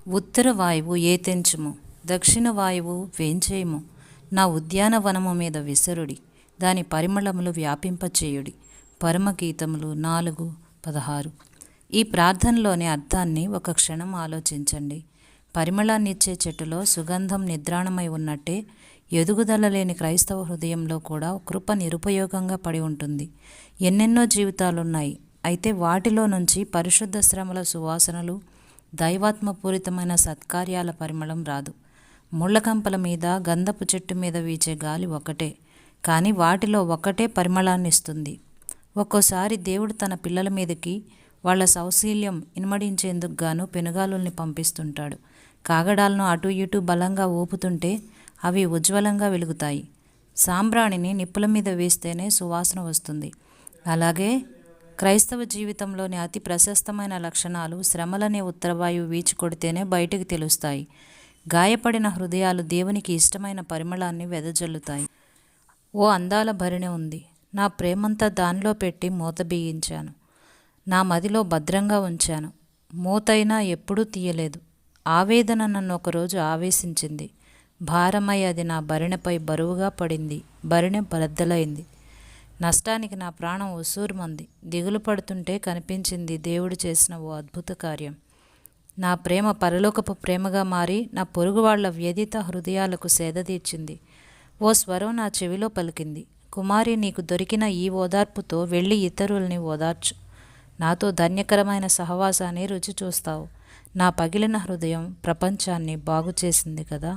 ఉత్తర వాయువు ఏతెంచుము, దక్షిణ వాయువు వేంచేయుము. నా ఉద్యానవనము మీద విసరుడి, దాని పరిమళములు వ్యాపింపచేయుడి. పరమగీతములు 4:16. ఈ ప్రార్థనలోని అర్థాన్ని ఒక క్షణం ఆలోచించండి. పరిమళాన్నిచ్చే చెట్టులో సుగంధం నిద్రాణమై ఉన్నట్టే ఎదుగుదల లేని క్రైస్తవ హృదయంలో కూడా కృప నిరుపయోగంగా పడి ఉంటుంది. ఎన్నెన్నో జీవితాలున్నాయి, అయితే వాటిలో నుంచి పరిశుద్ధ శ్రమల సువాసనలు, దైవాత్మపూరితమైన సత్కార్యాల పరిమళం రాదు. ముళ్ళకంపల మీద, గంధపు చెట్టు మీద వీచే గాలి ఒకటే, కానీ వాటిలో ఒకటే పరిమళాన్నిస్తుంది. ఒక్కోసారి దేవుడు తన పిల్లల మీదకి వాళ్ళ సౌశీల్యం ఇనుమడించేందుకు గాను పెనుగాలుల్ని పంపిస్తుంటాడు. కాగడాలను అటు ఇటు బలంగా ఊపుతుంటే అవి ఉజ్వలంగా వెలుగుతాయి. సాంబ్రాణిని నిప్పుల మీద వేస్తేనే సువాసన వస్తుంది. అలాగే క్రైస్తవ జీవితంలోని అతి ప్రశస్తమైన లక్షణాలు శ్రమలనే ఉత్తరవాయువు వీచి కొడితేనే బయటికి తెలుస్తాయి. గాయపడిన హృదయాలు దేవునికి ఇష్టమైన పరిమళాన్ని వెదజల్లుతాయి. ఓ అందాల భరిణె ఉంది, నా ప్రేమంతా దానిలో పెట్టి మూత బిగించాను. నా మదిలో భద్రంగా ఉంచాను. మూతైనా ఎప్పుడూ తీయలేదు. ఆవేదన నన్ను ఒకరోజు ఆవేశించింది. భారమై అది నా భరిణెపై బరువుగా పడింది. భరిణె బద్దలైంది. నష్టానికి నా ప్రాణం ఉసూరుమంది. దిగులు పడుతుంటే కనిపించింది దేవుడు చేసిన ఓ అద్భుత కార్యం. నా ప్రేమ పరలోకపు ప్రేమగా మారి నా పొరుగు వాళ్ల వ్యధిత హృదయాలకు సేద తీర్చింది. ఓ స్వరం నా చెవిలో పలికింది, కుమారి, నీకు దొరికిన ఈ ఓదార్పుతో వెళ్ళి ఇతరుల్ని ఓదార్చు. నాతో ధన్యకరమైన సహవాసాన్ని రుచి చూస్తావు. నా పగిలిన హృదయం ప్రపంచాన్ని బాగు చేసింది కదా.